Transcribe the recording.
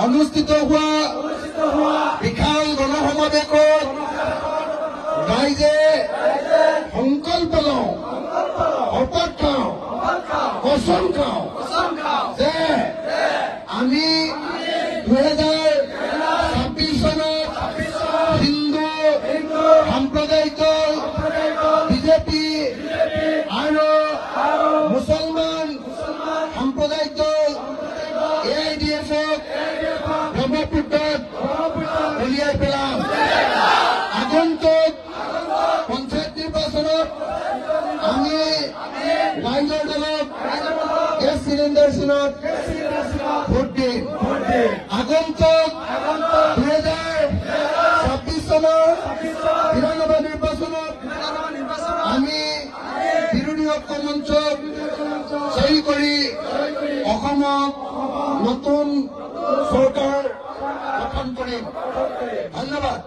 অনুষ্ঠিত হোৱা বিশাল গণসমাৱেশত ৰাইজে সংকল্প লওঁ, শপত খাওঁ, কচম খাওঁ যে আমি 2026 চনত হিন্দু সাম্প্ৰদায়িক দল বিজেপি আৰু মুছলমান সাম্প্ৰদায়িক দল AIDF-ক ব্ৰহ্মপুত্ৰত উলিয়াই পেলাম। আগন্তুক পঞ্চায়ত নিৰ্বাচনত আমি ৰাইজৰ দলক গেছ চিলিণ্ডাৰ চিনত ভোট দিম। আগন্তুক 2026 চনৰ বিধানসভা নিৰ্বাচনত আমি বিৰোধী ঐক্য মঞ্চক জয়ী কৰি অসমত নতুন চৰকাৰ গঠন কৰিম। ধন্যবাদ।